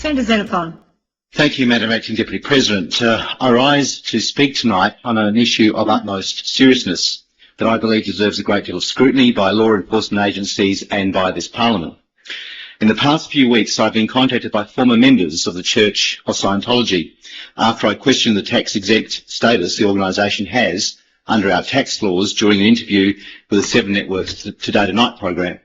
Senator Xenophon. Thank you, Madam Acting Deputy President. I rise to speak tonight on an issue of utmost seriousness that I believe deserves a great deal of scrutiny by law enforcement agencies and by this Parliament. In the past few weeks, I've been contacted by former members of the Church of Scientology after I questioned the tax-exempt status the organisation has under our tax laws during an interview with the 7 Network's Today Tonight program.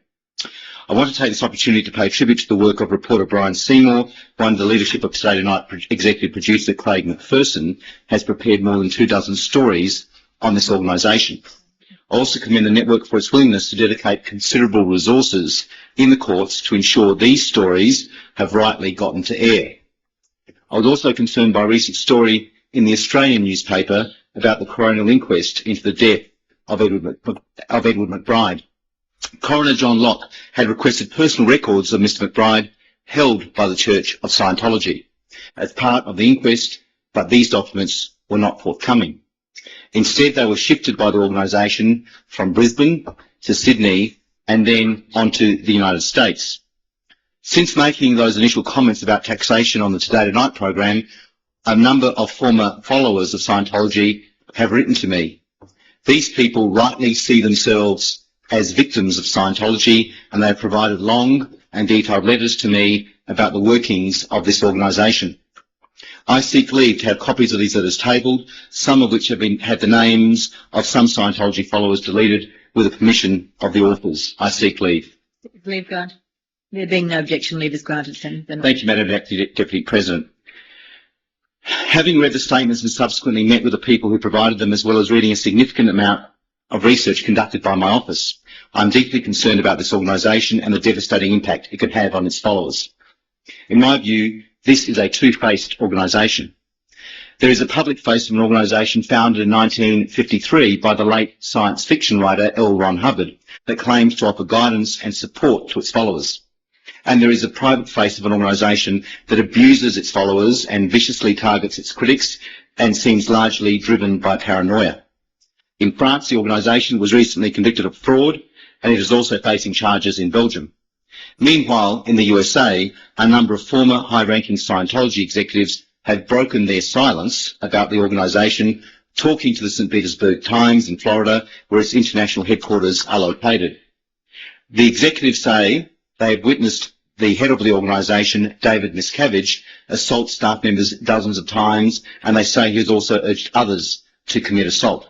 I want to take this opportunity to pay tribute to the work of reporter Brian Seymour, who under the leadership of Today Tonight executive producer Craig McPherson has prepared more than 24 stories on this organisation. I also commend the network for its willingness to dedicate considerable resources in the courts to ensure these stories have rightly gotten to air. I was also concerned by a recent story in the Australian newspaper about the coronial inquest into the death of Edward McBride. Coroner John Locke had requested personal records of Mr McBride held by the Church of Scientology as part of the inquest, but these documents were not forthcoming. Instead, they were shifted by the organisation from Brisbane to Sydney and then on to the United States. Since making those initial comments about taxation on the Today Tonight program, a number of former followers of Scientology have written to me. These people rightly see themselves as victims of Scientology, and they have provided long and detailed letters to me about the workings of this organisation. I seek leave to have copies of these letters tabled, some of which have had the names of some Scientology followers deleted with the permission of the authors. I seek leave. Leave granted. There being no objection, leave is granted, Senator. Thank you, Madam Deputy President. Having read the statements and subsequently met with the people who provided them, as well as reading a significant amount of research conducted by my office, I'm deeply concerned about this organisation and the devastating impact it could have on its followers. In my view, this is a two-faced organisation. There is a public face of an organisation founded in 1953 by the late science fiction writer L. Ron Hubbard that claims to offer guidance and support to its followers. And there is a private face of an organisation that abuses its followers and viciously targets its critics and seems largely driven by paranoia. In France, the organisation was recently convicted of fraud, and it is also facing charges in Belgium. Meanwhile, in the USA, a number of former high-ranking Scientology executives have broken their silence about the organisation, talking to the St. Petersburg Times in Florida, where its international headquarters are located. The executives say they have witnessed the head of the organisation, David Miscavige, assault staff members dozens of times, and they say he has also urged others to commit assault.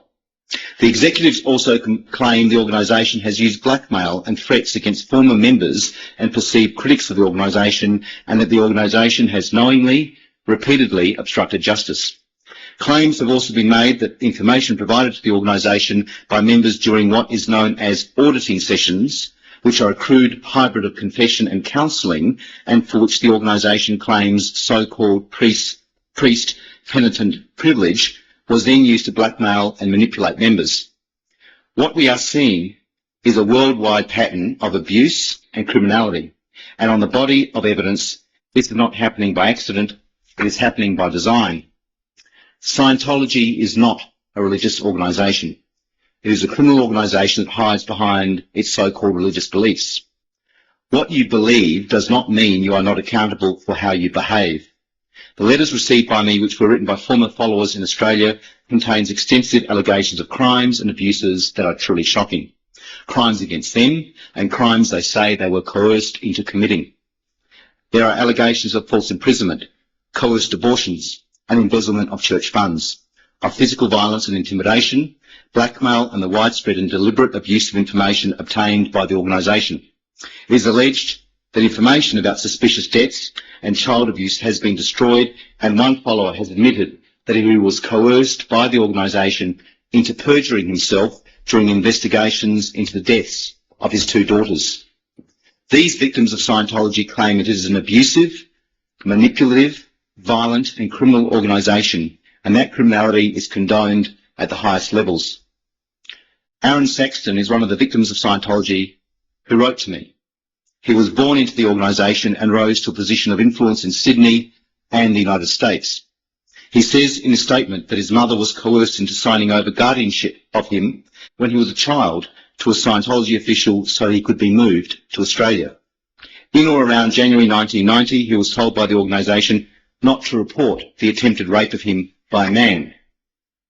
The executives also claim the organisation has used blackmail and threats against former members and perceived critics of the organisation, and that the organisation has knowingly, repeatedly obstructed justice. Claims have also been made that information provided to the organisation by members during what is known as auditing sessions, which are a crude hybrid of confession and counselling, and for which the organisation claims so-called priest penitent privilege, was then used to blackmail and manipulate members. What we are seeing is a worldwide pattern of abuse and criminality, and on the body of evidence, this is not happening by accident, it is happening by design. Scientology is not a religious organisation. It is a criminal organisation that hides behind its so-called religious beliefs. What you believe does not mean you are not accountable for how you behave. The letters received by me, which were written by former followers in Australia, contains extensive allegations of crimes and abuses that are truly shocking. Crimes against them and crimes they say they were coerced into committing. There are allegations of false imprisonment, coerced abortions and embezzlement of church funds, of physical violence and intimidation, blackmail and the widespread and deliberate abuse of information obtained by the organisation. It is alleged that information about suspicious deaths and child abuse has been destroyed, and one follower has admitted that he was coerced by the organisation into perjuring himself during investigations into the deaths of his 2 daughters. These victims of Scientology claim it is an abusive, manipulative, violent and criminal organisation, and that criminality is condoned at the highest levels. Aaron Saxton is one of the victims of Scientology who wrote to me. He was born into the organisation and rose to a position of influence in Sydney and the United States. He says in his statement that his mother was coerced into signing over guardianship of him when he was a child to a Scientology official so he could be moved to Australia. In or around January 1990, he was told by the organisation not to report the attempted rape of him by a man.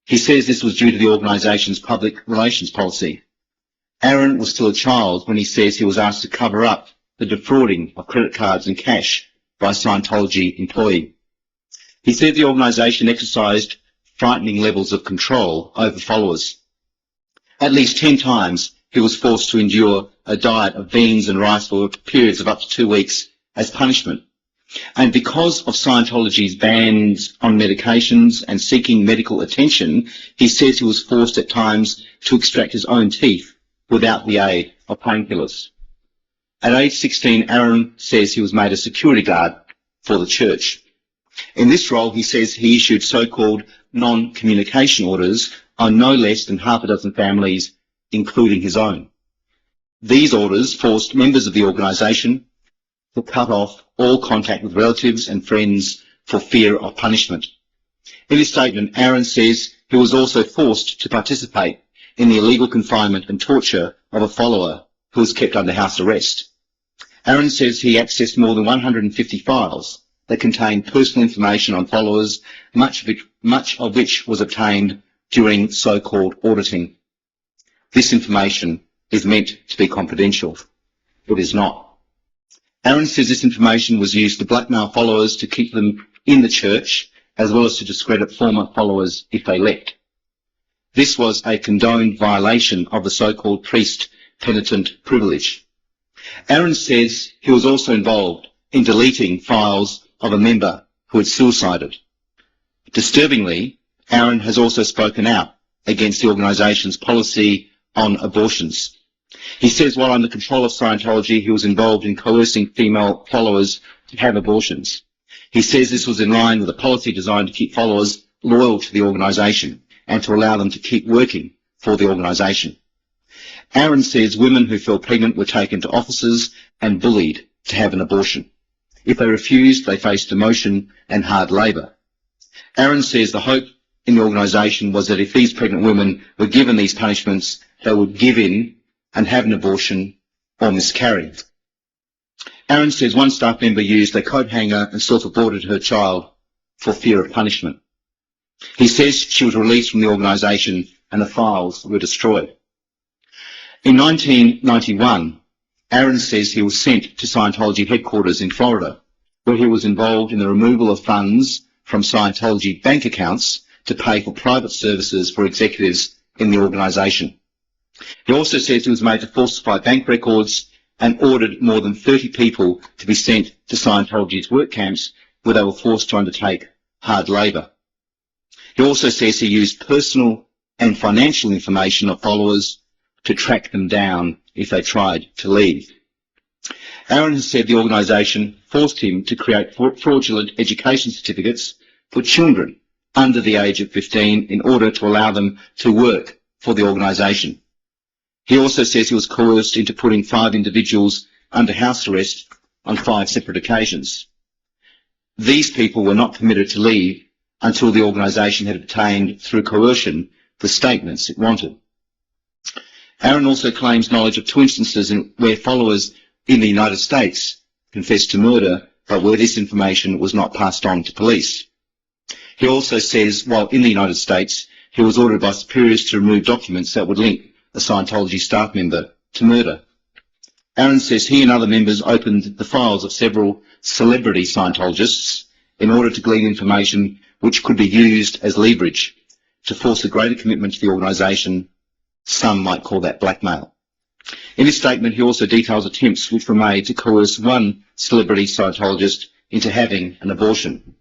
He says this was due to the organisation's public relations policy. Aaron was still a child when he says he was asked to cover up the defrauding of credit cards and cash by a Scientology employee. He said the organisation exercised frightening levels of control over followers. At least 10 times he was forced to endure a diet of beans and rice for periods of up to 2 weeks as punishment. And because of Scientology's bans on medications and seeking medical attention, he says he was forced at times to extract his own teeth without the aid of painkillers. At age 16, Aaron says he was made a security guard for the church. In this role, he says he issued so-called non-communication orders on no less than half a dozen families, including his own. These orders forced members of the organisation to cut off all contact with relatives and friends for fear of punishment. In his statement, Aaron says he was also forced to participate in the illegal confinement and torture of a follower who was kept under house arrest. Aaron says he accessed more than 150 files that contained personal information on followers, much of which was obtained during so-called auditing. This information is meant to be confidential. It is not. Aaron says this information was used to blackmail followers to keep them in the church, as well as to discredit former followers if they left. This was a condoned violation of the so-called priest-penitent privilege. Aaron says he was also involved in deleting files of a member who had suicided. Disturbingly, Aaron has also spoken out against the organisation's policy on abortions. He says while under control of Scientology, he was involved in coercing female followers to have abortions. He says this was in line with a policy designed to keep followers loyal to the organisation and to allow them to keep working for the organisation. Aaron says women who fell pregnant were taken to offices and bullied to have an abortion. If they refused, they faced demotion and hard labour. Aaron says the hope in the organisation was that if these pregnant women were given these punishments, they would give in and have an abortion or miscarry. Aaron says one staff member used a coat hanger and self-aborted her child for fear of punishment. He says she was released from the organisation and the files were destroyed. In 1991, Aaron says he was sent to Scientology headquarters in Florida, where he was involved in the removal of funds from Scientology bank accounts to pay for private services for executives in the organisation. He also says he was made to falsify bank records and ordered more than 30 people to be sent to Scientology's work camps where they were forced to undertake hard labour. He also says he used personal and financial information of followers to track them down if they tried to leave. Aaron has said the organisation forced him to create fraudulent education certificates for children under the age of 15 in order to allow them to work for the organisation. He also says he was coerced into putting 5 individuals under house arrest on 5 separate occasions. These people were not permitted to leave until the organisation had obtained, through coercion, the statements it wanted. Aaron also claims knowledge of 2 instances where followers in the United States confessed to murder, but where this information was not passed on to police. He also says while in the United States, he was ordered by superiors to remove documents that would link a Scientology staff member to murder. Aaron says he and other members opened the files of several celebrity Scientologists in order to glean information which could be used as leverage to force a greater commitment to the organisation. Some might call that blackmail. In his statement, he also details attempts which were made to coerce one celebrity Scientologist into having an abortion.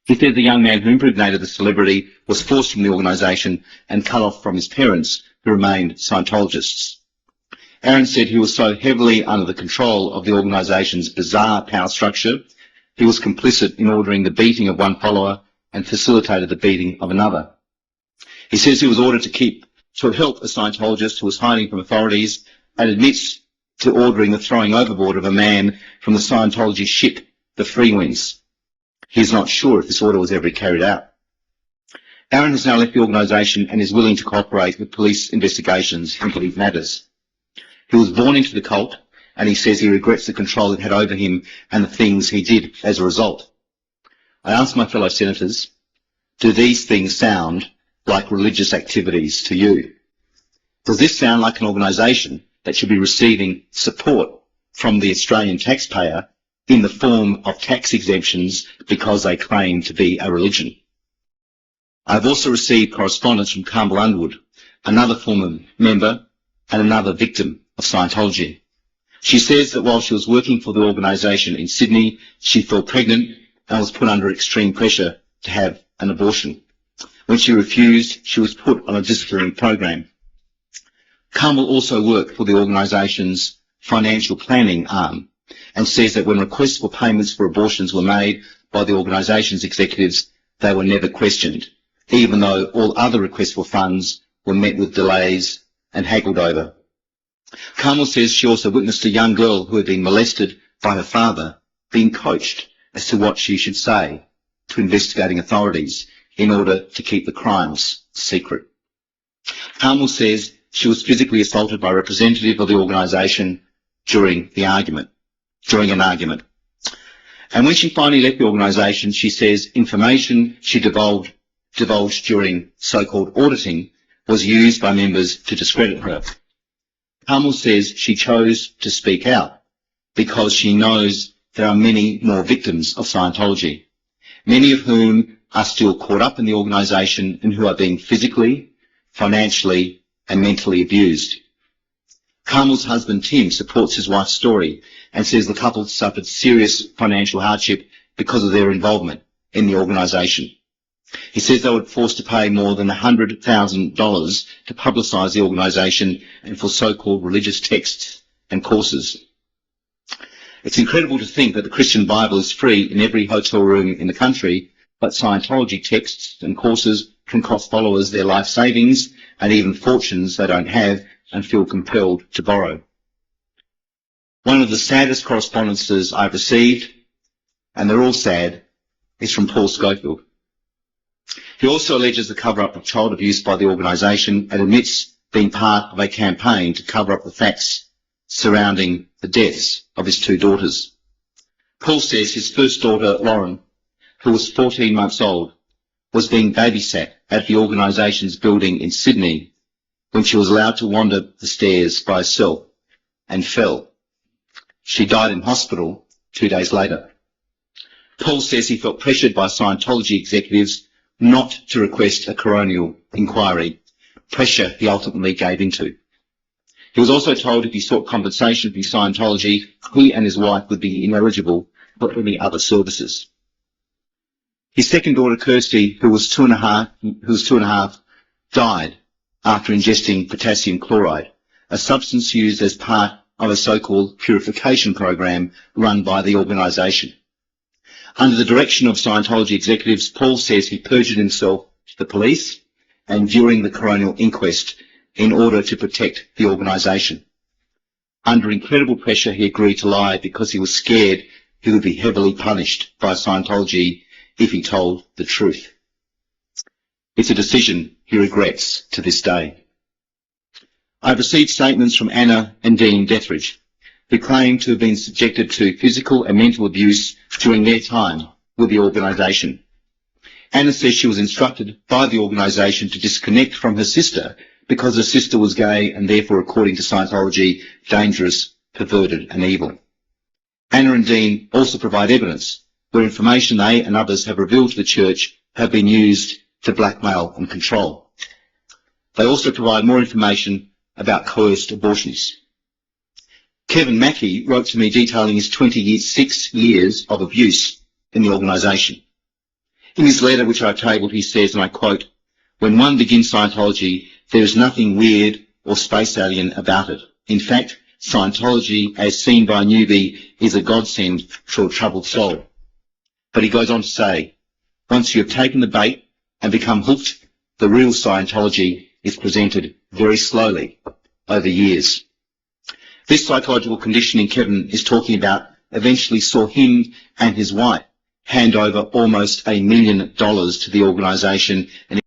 He said the young man who impregnated the celebrity was forced from the organisation and cut off from his parents, who remained Scientologists. Aaron said he was so heavily under the control of the organisation's bizarre power structure, he was complicit in ordering the beating of one follower and facilitated the beating of another. He says he was ordered to help a Scientologist who was hiding from authorities and admits to ordering the throwing overboard of a man from the Scientology ship, the Freewinds. He is not sure if this order was ever carried out. Aaron has now left the organisation and is willing to cooperate with police investigations into these matters. He was born into the cult and he says he regrets the control it had over him and the things he did as a result. I ask my fellow senators, do these things sound like religious activities to you? Does this sound like an organisation that should be receiving support from the Australian taxpayer in the form of tax exemptions because they claim to be a religion? I've also received correspondence from Carmel Underwood, another former member and another victim of Scientology. She says that while she was working for the organisation in Sydney, she fell pregnant and was put under extreme pressure to have an abortion. When she refused, she was put on a disciplinary program. Carmel also worked for the organisation's financial planning arm and says that when requests for payments for abortions were made by the organisation's executives, they were never questioned, even though all other requests for funds were met with delays and haggled over. Carmel says she also witnessed a young girl who had been molested by her father being coached as to what she should say to investigating authorities in order to keep the crimes secret. Carmel says she was physically assaulted by a representative of the organisation during an argument. And when she finally left the organisation, she says information she divulged during so-called auditing was used by members to discredit her. Carmel says she chose to speak out because she knows there are many more victims of Scientology, many of whom are still caught up in the organisation and who are being physically, financially and mentally abused. Carmel's husband Tim supports his wife's story and says the couple suffered serious financial hardship because of their involvement in the organisation. He says they were forced to pay more than $100,000 to publicise the organisation and for so-called religious texts and courses. It's incredible to think that the Christian Bible is free in every hotel room in the country, but Scientology texts and courses can cost followers their life savings and even fortunes they don't have and feel compelled to borrow. One of the saddest correspondences I've received, and they're all sad, is from Paul Schofield. He also alleges the cover-up of child abuse by the organisation and admits being part of a campaign to cover up the facts surrounding the deaths of his two daughters. Paul says his first daughter, Lauren, who was 14 months old, was being babysat at the organisation's building in Sydney when she was allowed to wander the stairs by herself and fell. She died in hospital 2 days later. Paul says he felt pressured by Scientology executives not to request a coronial inquiry, pressure he ultimately gave into. He was also told if he sought compensation from Scientology, he and his wife would be ineligible for any other services. His second daughter, Kirsty, who was two and a half, died after ingesting potassium chloride, a substance used as part of a so-called purification program run by the organisation. Under the direction of Scientology executives, Paul says he perjured himself to the police and during the coronial inquest in order to protect the organisation. Under incredible pressure, he agreed to lie because he was scared he would be heavily punished by Scientology if he told the truth. It's a decision he regrets to this day. I've received statements from Anna and Dean Dethridge, who claim to have been subjected to physical and mental abuse during their time with the organisation. Anna says she was instructed by the organisation to disconnect from her sister because her sister was gay and therefore, according to Scientology, dangerous, perverted and evil. Anna and Dean also provide evidence where information they and others have revealed to the church have been used to blackmail and control. They also provide more information about coerced abortions. Kevin Mackey wrote to me detailing his 6 years of abuse in the organisation. In his letter, which I've tabled, he says, and I quote, "When one begins Scientology, there is nothing weird or space alien about it. In fact, Scientology, as seen by a newbie, is a godsend for a troubled soul." But he goes on to say, once you have taken the bait and become hooked, the real Scientology is presented very slowly over years. This psychological conditioning Kevin is talking about eventually saw him and his wife hand over almost $1 million to the organisation and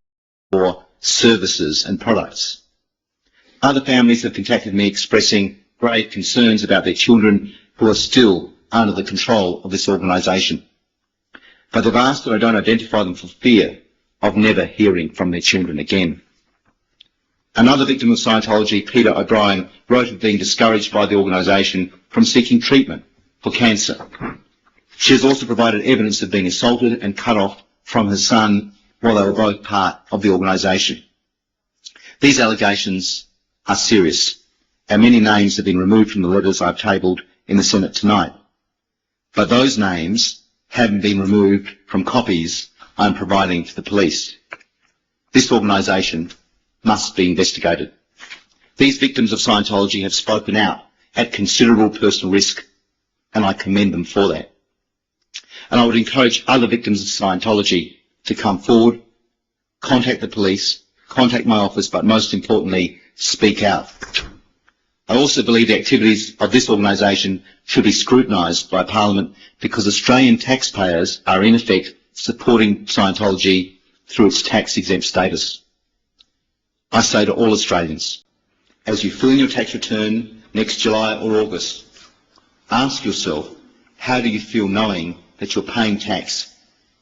for services and products. Other families have contacted me expressing grave concerns about their children who are still under the control of this organisation. But they've asked that I don't identify them for fear of never hearing from their children again. Another victim of Scientology, Peter O'Brien, wrote of being discouraged by the organisation from seeking treatment for cancer. She has also provided evidence of being assaulted and cut off from her son while they were both part of the organisation. These allegations are serious, and many names have been removed from the letters I've tabled in the Senate tonight. But those names haven't been removed from copies I'm providing to the police. This organisation must be investigated. These victims of Scientology have spoken out at considerable personal risk, and I commend them for that. And I would encourage other victims of Scientology to come forward, contact the police, contact my office, but most importantly, speak out. I also believe the activities of this organisation should be scrutinised by Parliament because Australian taxpayers are in effect supporting Scientology through its tax-exempt status. I say to all Australians, as you fill in your tax return next July or August, ask yourself, how do you feel knowing that you're paying tax,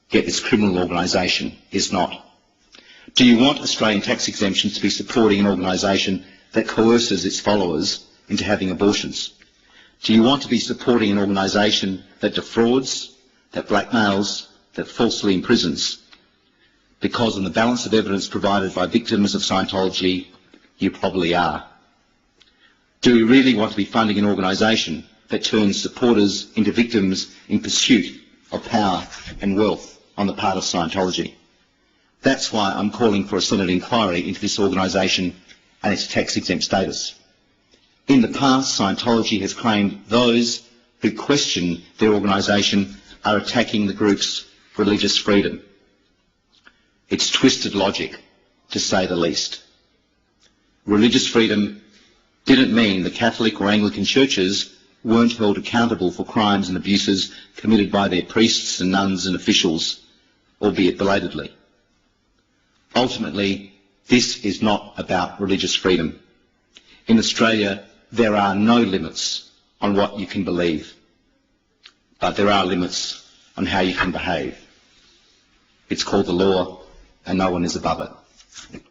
yet this criminal organisation is not? Do you want Australian tax exemptions to be supporting an organisation that coerces its followers into having abortions? Do you want to be supporting an organisation that defrauds, that blackmails, that falsely imprisons? Because on the balance of evidence provided by victims of Scientology, you probably are. Do we really want to be funding an organisation that turns supporters into victims in pursuit of power and wealth on the part of Scientology? That's why I'm calling for a Senate inquiry into this organisation and its tax-exempt status. In the past, Scientology has claimed those who question their organisation are attacking the group's religious freedom. It's twisted logic, to say the least. Religious freedom didn't mean the Catholic or Anglican churches weren't held accountable for crimes and abuses committed by their priests and nuns and officials, albeit belatedly. Ultimately, this is not about religious freedom. In Australia, there are no limits on what you can believe, but there are limits on how you can behave. It's called the law, and no one is above it.